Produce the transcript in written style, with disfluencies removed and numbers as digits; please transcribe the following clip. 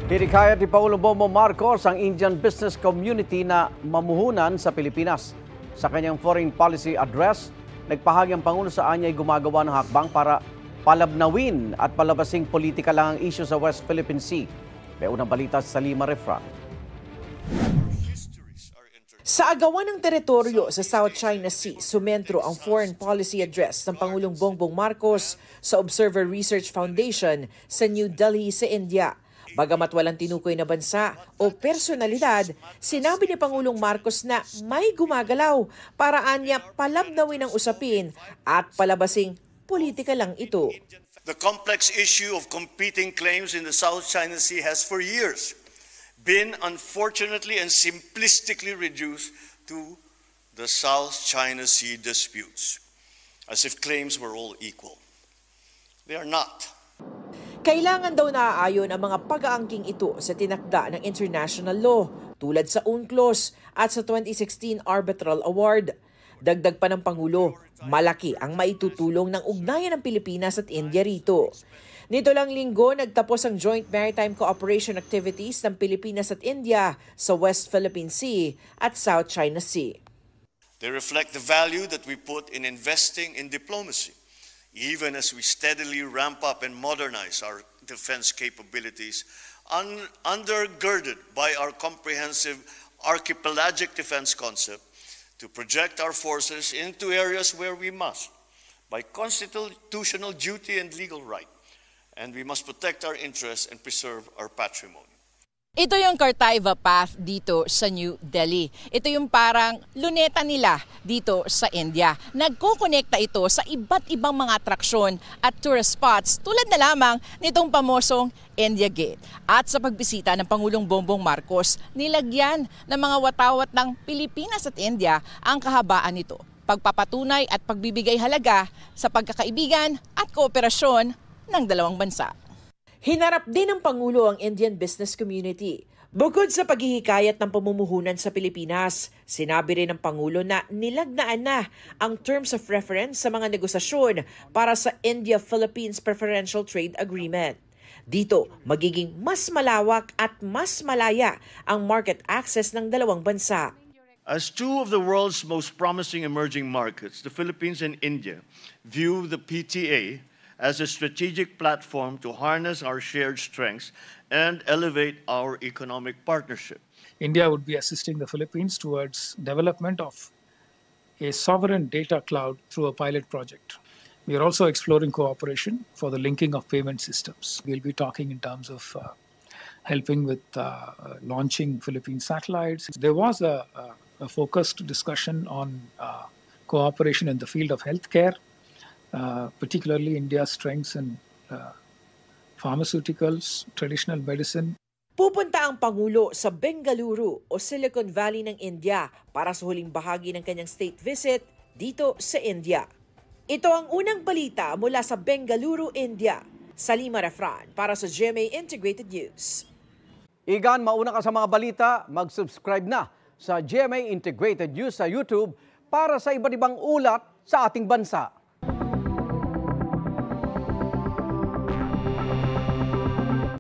Hinikayat ni Pangulong Bongbong Marcos ang Indian business community na mamuhunan sa Pilipinas. Sa kanyang foreign policy address, nagpahagi ang Pangulo sa anya ay gumagawa ng hakbang para palabnawin at palabasing politika lang ang issue sa West Philippine Sea. May unang balita sa Lima Refran. Sa agawan ng teritoryo sa South China Sea, sumentro ang foreign policy address ng Pangulong Bongbong Marcos sa Observer Research Foundation sa New Delhi sa India. Bagamat walang tinukoy na bansa o personalidad, sinabi ni Pangulong Marcos na may gumagalaw para anya palabnawin ang usapin at palabasing politika lang ito. The complex issue of competing claims in the South China Sea has for years been unfortunately and simplistically reduced to the South China Sea disputes, as if claims were all equal. They are not. Kailangan daw naaayon ang mga pag-aangking ito sa tinakda ng international law tulad sa UNCLOS at sa 2016 Arbitral Award. Dagdag pa ng Pangulo, malaki ang maitutulong ng ugnayan ng Pilipinas at India rito. Nito lang linggo, nagtapos ang joint maritime cooperation activities ng Pilipinas at India sa West Philippine Sea at South China Sea. They reflect the value that we put in investing in diplomacy, even as we steadily ramp up and modernize our defense capabilities, undergirded by our comprehensive archipelagic defense concept to project our forces into areas where we must, by constitutional duty and legal right, and we must protect our interests and preserve our patrimony. Ito yung Cartaiva Path dito sa New Delhi. Ito yung parang luneta nila dito sa India. Nagkukonekta ito sa iba't ibang mga atraksyon at tourist spots tulad na lamang nitong pamosong India Gate. At sa pagbisita ng Pangulong Bongbong Marcos, nilagyan ng mga watawat ng Pilipinas at India ang kahabaan nito. Pagpapatunay at pagbibigay halaga sa pagkakaibigan at kooperasyon ng dalawang bansa. Hinarap din ng Pangulo ang Indian business community. Bukod sa paghihikayat ng pamumuhunan sa Pilipinas, sinabi rin ng Pangulo na nilagnaan na ang terms of reference sa mga negosasyon para sa India-Philippines Preferential Trade Agreement. Dito, magiging mas malawak at mas malaya ang market access ng dalawang bansa. As two of the world's most promising emerging markets, the Philippines and India view the PTA as a strategic platform to harness our shared strengths and elevate our economic partnership. India would be assisting the Philippines towards development of a sovereign data cloud through a pilot project. We are also exploring cooperation for the linking of payment systems. We'll be talking in terms of helping with launching Philippine satellites. There was a focused discussion on cooperation in the field of healthcare, particularly India's strengths in pharmaceuticals, traditional medicine. Pupunta ang Pangulo sa Bengaluru o Silicon Valley ng India para sa huling bahagi ng kanyang state visit dito sa India. Ito ang unang balita mula sa Bengaluru, India. Salima Refran para sa GMA Integrated News. Igan, mauna ka sa mga balita, mag-subscribe na sa GMA Integrated News sa YouTube para sa iba't ibang ulat sa ating bansa.